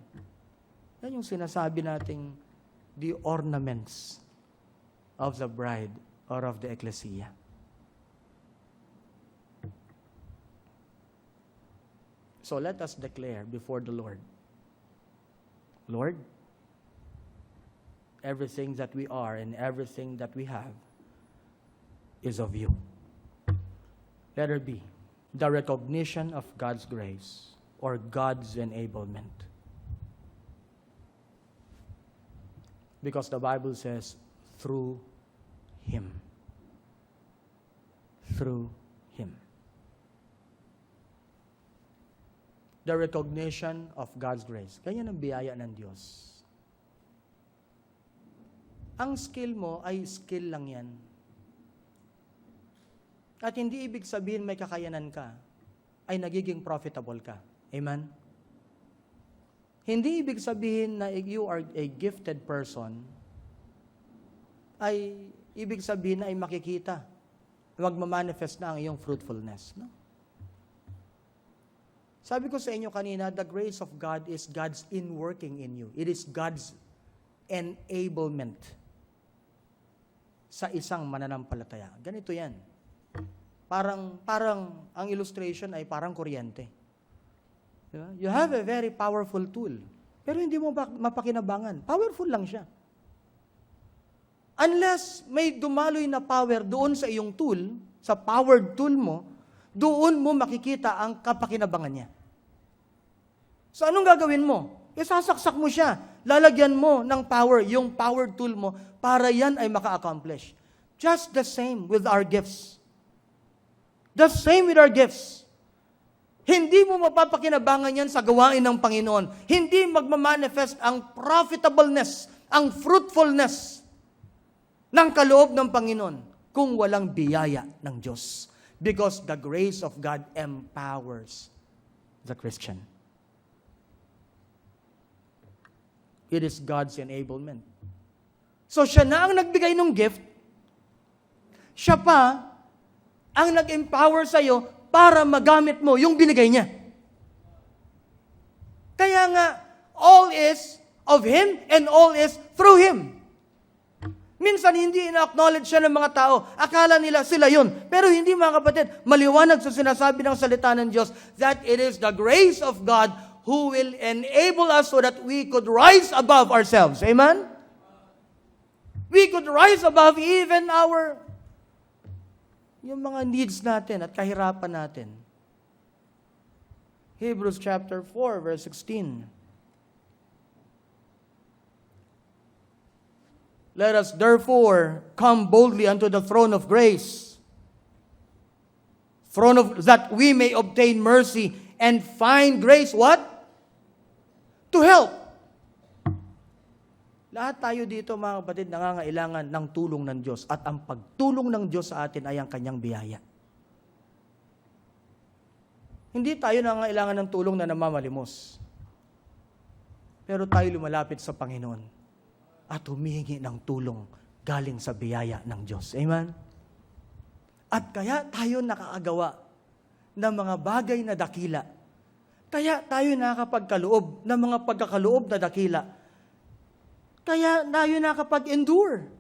Yan yung sinasabi nating the ornaments of the bride or of the ecclesia. So let us declare before the Lord, Lord, everything that we are and everything that we have is of you. Let it be the recognition of God's grace or God's enablement. Because the Bible says, through Him. Through Him. The recognition of God's grace. Ganyan ang biyaya ng Diyos. Ang skill mo ay skill lang yan. At hindi ibig sabihin may kakayanan ka, ay nagiging profitable ka. Amen? Hindi ibig sabihin na you are a gifted person, ay ibig sabihin na ay makikita, magmamanifest na ang iyong fruitfulness. No? Sabi ko sa inyo kanina, the grace of God is God's inworking in you. It is God's enablement sa isang mananampalataya. Ganito yan. Parang ang illustration ay parang kuryente. Diba? You have a very powerful tool, pero hindi mo mapakinabangan. Powerful lang siya. Unless may dumaloy na power doon sa iyong tool, sa powered tool mo, doon mo makikita ang kapakinabangan niya. So anong gagawin mo? Isasaksak mo siya. Lalagyan mo ng power, yung powered tool mo, para yan ay maka-accomplish. Just the same with our gifts. The same with our gifts. Hindi mo mapapakinabangan yan sa gawain ng Panginoon. Hindi magmamanifest ang profitableness, ang fruitfulness ng kaloob ng Panginoon kung walang biyaya ng Diyos. Because the grace of God empowers the Christian. It is God's enablement. So siya na ang nagbigay ng gift, siya pa ang nag-empower sa'yo para magamit mo yung binigay niya. Kaya nga, all is of Him and all is through Him. Minsan hindi ina-acknowledge siya ng mga tao. Akala nila sila yun. Pero hindi, mga kapatid, maliwanag sa sinasabi ng salita ng Diyos that it is the grace of God who will enable us so that we could rise above ourselves. Amen? We could rise above even yung mga needs natin at kahirapan natin. Hebrews chapter 4, verse 16. Let us therefore come boldly unto the throne of grace, that we may obtain mercy and find grace, what? To help. Lahat tayo dito, mga kapatid, nangangailangan ng tulong ng Diyos. At ang pagtulong ng Diyos sa atin ay ang Kanyang biyaya. Hindi tayo nangangailangan ng tulong na namamalimos. Pero tayo lumalapit sa Panginoon at humihingi ng tulong galing sa biyaya ng Diyos. Amen? At kaya tayo nakakagawa ng mga bagay na dakila. Kaya tayo nakakapagkaloob ng mga pagkakaloob na dakila. Kaya tayo nakapag-endure.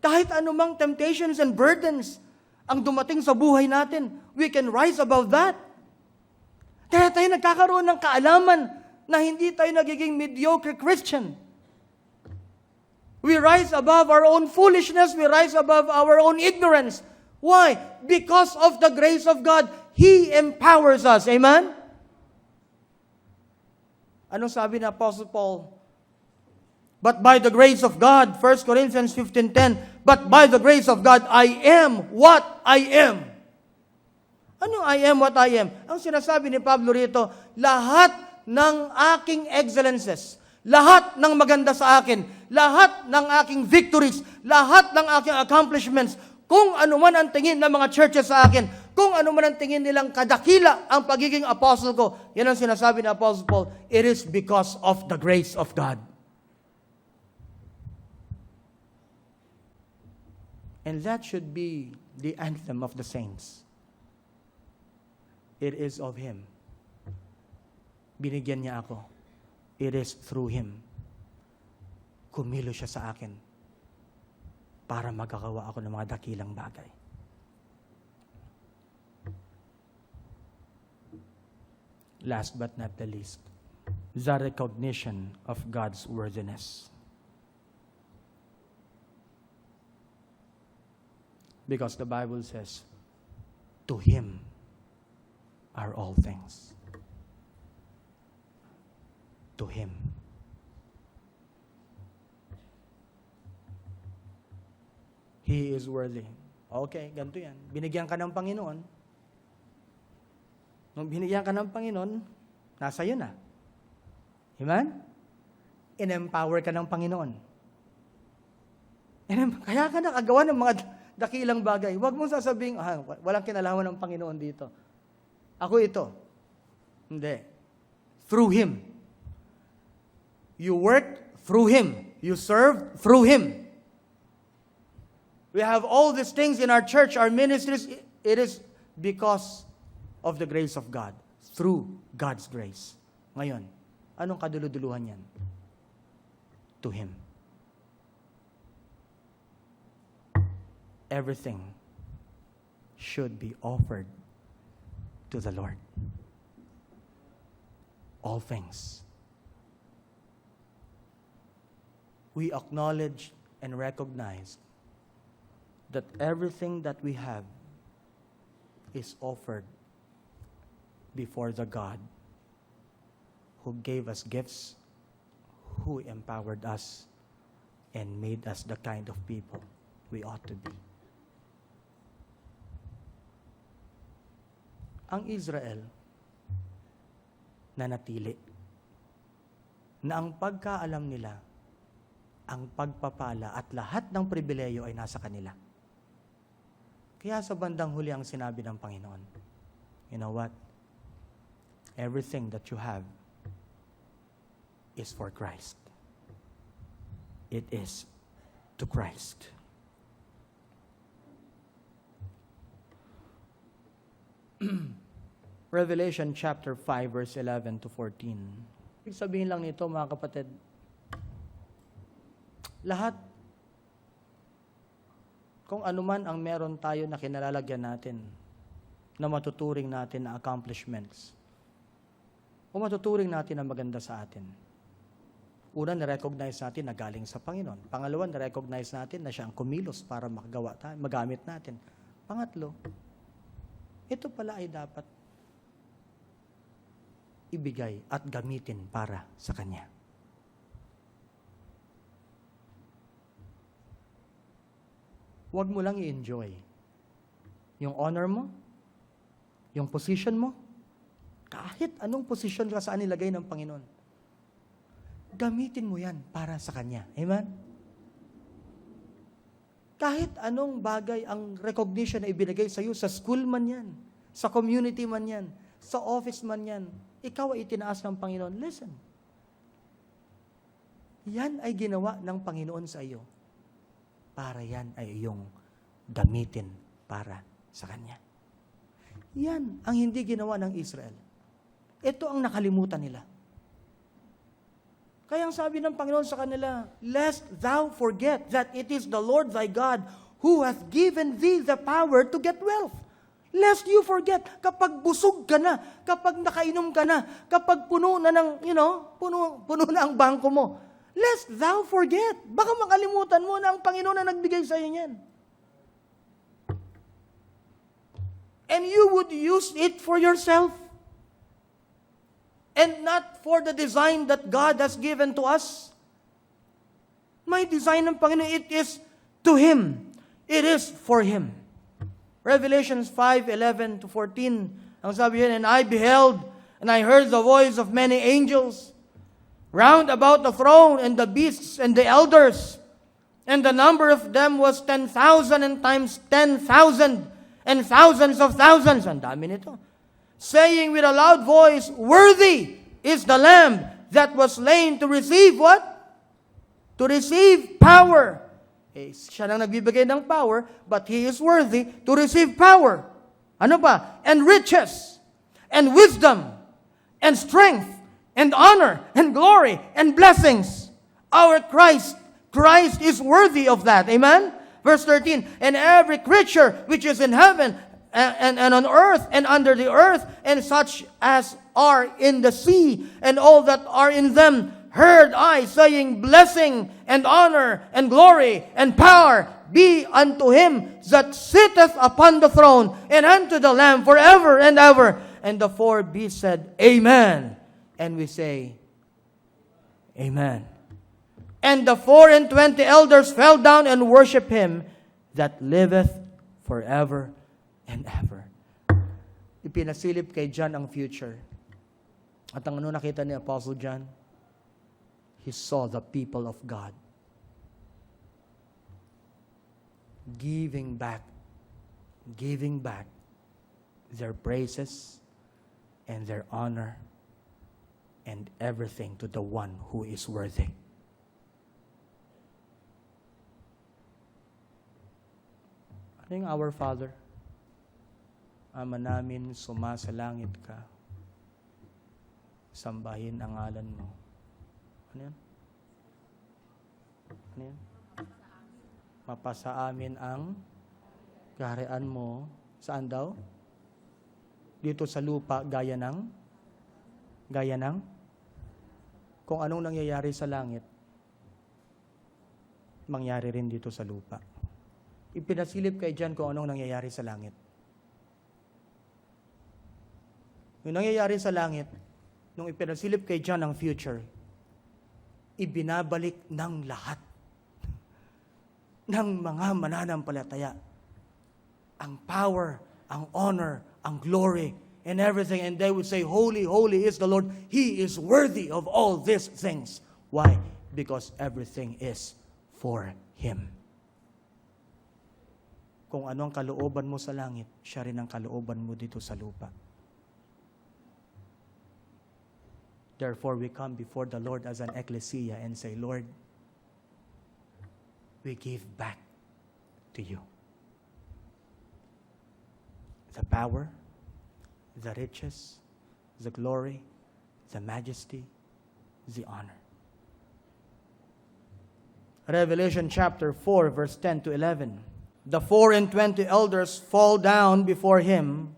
Kahit anumang temptations and burdens ang dumating sa buhay natin, we can rise above that. Kaya tayo nagkakaroon ng kaalaman na hindi tayo nagiging mediocre Christian. We rise above our own foolishness. We rise above our own ignorance. Why? Because of the grace of God. He empowers us. Amen? Anong sabi ng Apostle Paul? But by the grace of God, 1 Corinthians 15:10, but by the grace of God, I am what I am. Anong I am what I am? Ang sinasabi ni Pablo rito, lahat ng aking excellences, lahat ng maganda sa akin, lahat ng aking victories, lahat ng aking accomplishments, kung ano man ang tingin ng mga churches sa akin, kung ano man ang tingin nilang kadakila ang pagiging apostle ko, yan ang sinasabi ni Apostle Paul, it is because of the grace of God. And that should be the anthem of the saints. It is of Him. Binigyan niya ako. It is through Him. Kumilo siya sa akin para magkakawa ako ng mga dakilang bagay. Last but not the least, the recognition of God's worthiness. Because the Bible says, to Him are all things. To Him. He is worthy. Okay, ganito yan. Binigyan ka ng Panginoon. Nung binigyan ka ng Panginoon, nasa iyo na. Amen? In-empower ka ng Panginoon. Kaya ka nakagawa ng mga dakilang bagay. Huwag mong sasabihin, walang kinalaman ng Panginoon dito. Ako ito. Hindi. Through Him. You work through Him. You serve through Him. We have all these things in our church, our ministries. It is because of the grace of God. Through God's grace. Ngayon, anong kaduluduluhan yan? To Him. Everything should be offered to the Lord. All things. We acknowledge and recognize that everything that we have is offered before the God who gave us gifts, who empowered us, and made us the kind of people we ought to be. Ang Israel nanatili na ang pagkaalam nila, ang pagpapala at lahat ng pribileyo ay nasa kanila. Kaya sa bandang huli ang sinabi ng Panginoon, you know what? Everything that you have is for Christ. It is to Christ. Revelation chapter 5 verse 11 to 14. Ibig sabihin lang nito mga kapatid, lahat kung anuman ang meron tayo na kinalalagyan natin, na matuturing natin na accomplishments, o matuturing natin na maganda sa atin. Una, na-recognize natin na galing sa Panginoon. Pangalawa, na-recognize natin na siya ang kumilos para makagawa tayo, magamit natin. Pangatlo, ito pala ay dapat ibigay at gamitin para sa Kanya. Huwag mo lang i-enjoy yung honor mo, yung position mo, kahit anong position ka saan nilagay ng Panginoon. Gamitin mo yan para sa Kanya. Amen? Kahit anong bagay ang recognition na ibinigay sa iyo, sa school man yan, sa community man yan, sa office man yan, ikaw ay itinaas ng Panginoon. Listen. Yan ay ginawa ng Panginoon sa iyo. Para yan ay iyong gamitin para sa Kanya. Yan ang hindi ginawa ng Israel. Ito ang nakalimutan nila. Kaya ang sabi ng Panginoon sa kanila, lest thou forget that it is the Lord thy God who hath given thee the power to get wealth. Lest you forget, kapag busog ka na, kapag nakainom ka na, kapag puno na ng, puno na ang bangko mo, lest thou forget. Baka makalimutan mo na ang Panginoon na nagbigay sa iyo niyan. And you would use it for yourself. And not for the design that God has given to us. May design ng Panginoon, it is to Him. It is for Him. Revelations 5:11 to 14, ang sabi yan, and I beheld, and I heard the voice of many angels, round about the throne, and the beasts, and the elders. And the number of them was 10,000 and times 10,000, and thousands of thousands. Ang dami nito. Saying with a loud voice, worthy is the Lamb that was slain to receive what? To receive power Siya nang nagbibigay ng power, but He is worthy to receive power. Ano pa? And riches, and wisdom, and strength, and honor, and glory, and blessings. Our Christ is worthy of that. Amen? Verse 13, and every creature which is in heaven, and on earth, and under the earth, and such as are in the sea, and all that are in them, heard I saying, blessing, and honor, and glory, and power be unto Him that sitteth upon the throne, and unto the Lamb forever and ever. And the four beasts said, Amen. And we say, Amen. And the 24 elders fell down and worshiped Him that liveth forever and ever. Ipinasilip kay John ang future. At ang ano nakita ni Apostle John? He saw the people of God giving back their praises and their honor and everything to the one who is worthy. Ano yung Our Father? Ama namin, sumasalangit ka. Sambahin ang ngalan mo. Ano yan? Ano yan? Mapasa amin ang kaharian mo. Saan daw? Dito sa lupa, gaya ng? Kung anong nangyayari sa langit, mangyari rin dito sa lupa. Ipinasilip kay John kung anong nangyayari sa langit. Yung nangyayari sa langit, nung ipinasilip kay John ang future, ibinabalik ng lahat ng mga mananampalataya ang power, ang honor, ang glory, and everything. And they would say, Holy, holy is the Lord. He is worthy of all these things. Why? Because everything is for Him. Kung ano ang kalooban mo sa langit, siya rin ang kalooban mo dito sa lupa. Therefore, we come before the Lord as an ecclesia and say, Lord, we give back to you the power, the riches, the glory, the majesty, the honor. Revelation chapter 4, verse 10 to 11. The 24 elders fall down before Him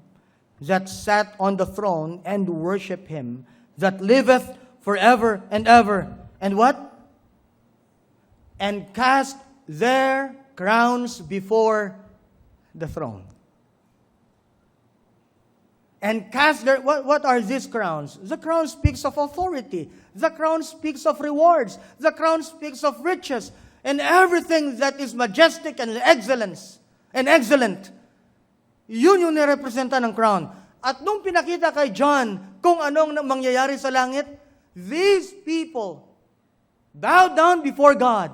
that sat on the throne and worship Him that liveth forever and ever. And what? And cast their crowns before the throne. And cast their, what are these crowns? The crown speaks of authority. The crown speaks of rewards. The crown speaks of riches. And everything that is majestic and excellence and excellent. Yun yung nirepresenta ng crown. At nung pinakita kay John kung anong mangyayari sa langit, these people bowed down before God,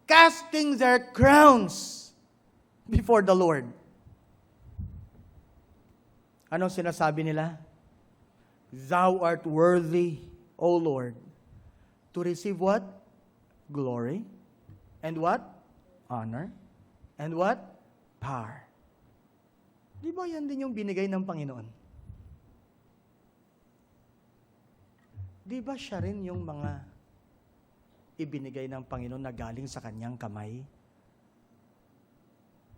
casting their crowns before the Lord. Anong sinasabi nila? Thou art worthy, O Lord, to receive what? Glory. And what? Honor. And what? Power. Di ba yan din yung binigay ng Panginoon? Di ba siya rin yung mga ibinigay ng Panginoon na galing sa kanyang kamay?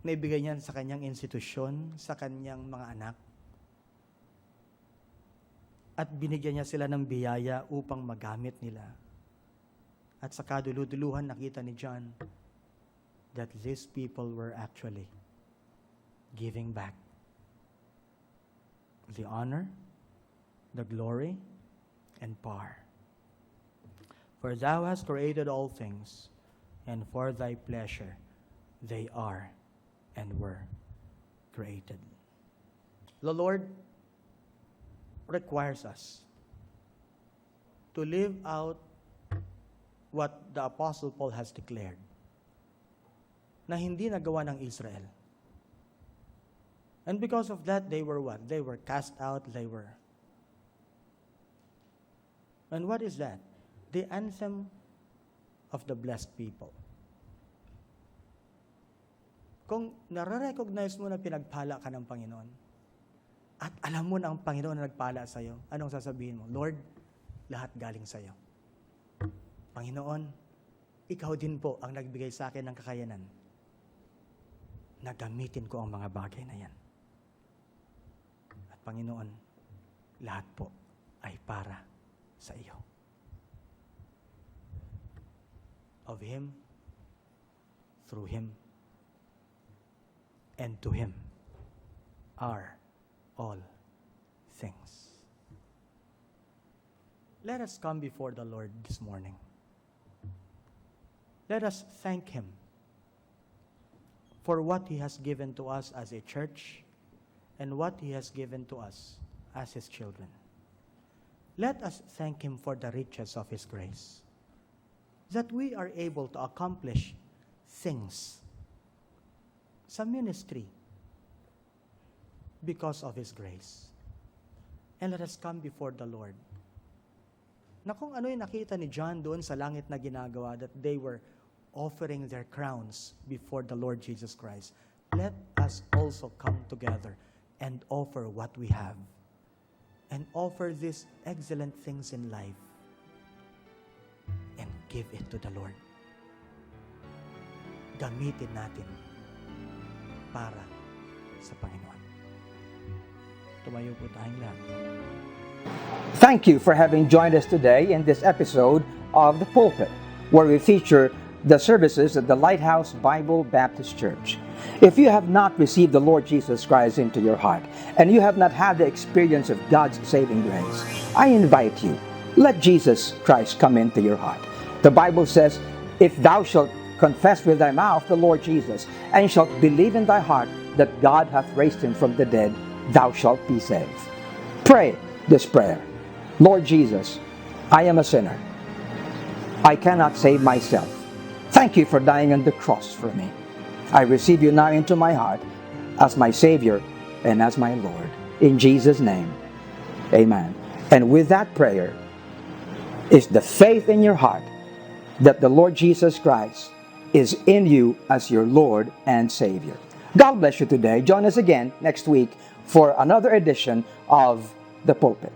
Naibigay niya sa kanyang institusyon, sa kanyang mga anak? At binigyan niya sila ng biyaya upang magamit nila. At sa kaduluduluhan nakita ni John that these people were actually giving back the honor, the glory, and power. For Thou hast created all things, and for Thy pleasure they are and were created. The Lord requires us to live out what the Apostle Paul has declared na hindi nagawa ng Israel. And because of that, they were what? They were cast out, And what is that? The anthem of the blessed people. Kung nare-recognize mo na pinagpala ka ng Panginoon, at alam mo na ang Panginoon na nagpala sa iyo, anong sasabihin mo? Lord, lahat galing sa iyo. Panginoon, ikaw din po ang nagbigay sa akin ng kakayanan na gamitin ko ang mga bagay na yan. At Panginoon, lahat po ay para sa iyo. Of Him, through Him, and to Him are all things. Let us come before the Lord this morning. Let us thank Him for what He has given to us as a church and what He has given to us as His children. Let us thank Him for the riches of His grace, that we are able to accomplish things sa ministry because of His grace. And let us come before the Lord. Na kung ano yung nakita ni John doon sa langit na ginagawa, that they were offering their crowns before the Lord Jesus Christ. Let us also come together and offer what we have. And offer these excellent things in life. And give it to the Lord. Gamitin natin para sa Panginoon. Tumayo po tayong lahat. Thank you for having joined us today in this episode of The Pulpit, where we feature the services at the Lighthouse Bible Baptist Church. If you have not received the Lord Jesus Christ into your heart, and you have not had the experience of God's saving grace, I invite you, let Jesus Christ come into your heart. The Bible says, if thou shalt confess with thy mouth the Lord Jesus, and shalt believe in thy heart that God hath raised him from the dead, thou shalt be saved. Pray this prayer. Lord Jesus, I am a sinner. I cannot save myself. Thank you for dying on the cross for me. I receive you now into my heart as my Savior and as my Lord. In Jesus' name, amen. And with that prayer is the faith in your heart that the Lord Jesus Christ is in you as your Lord and Savior. God bless you today. Join us again next week for another edition of The Pulpit.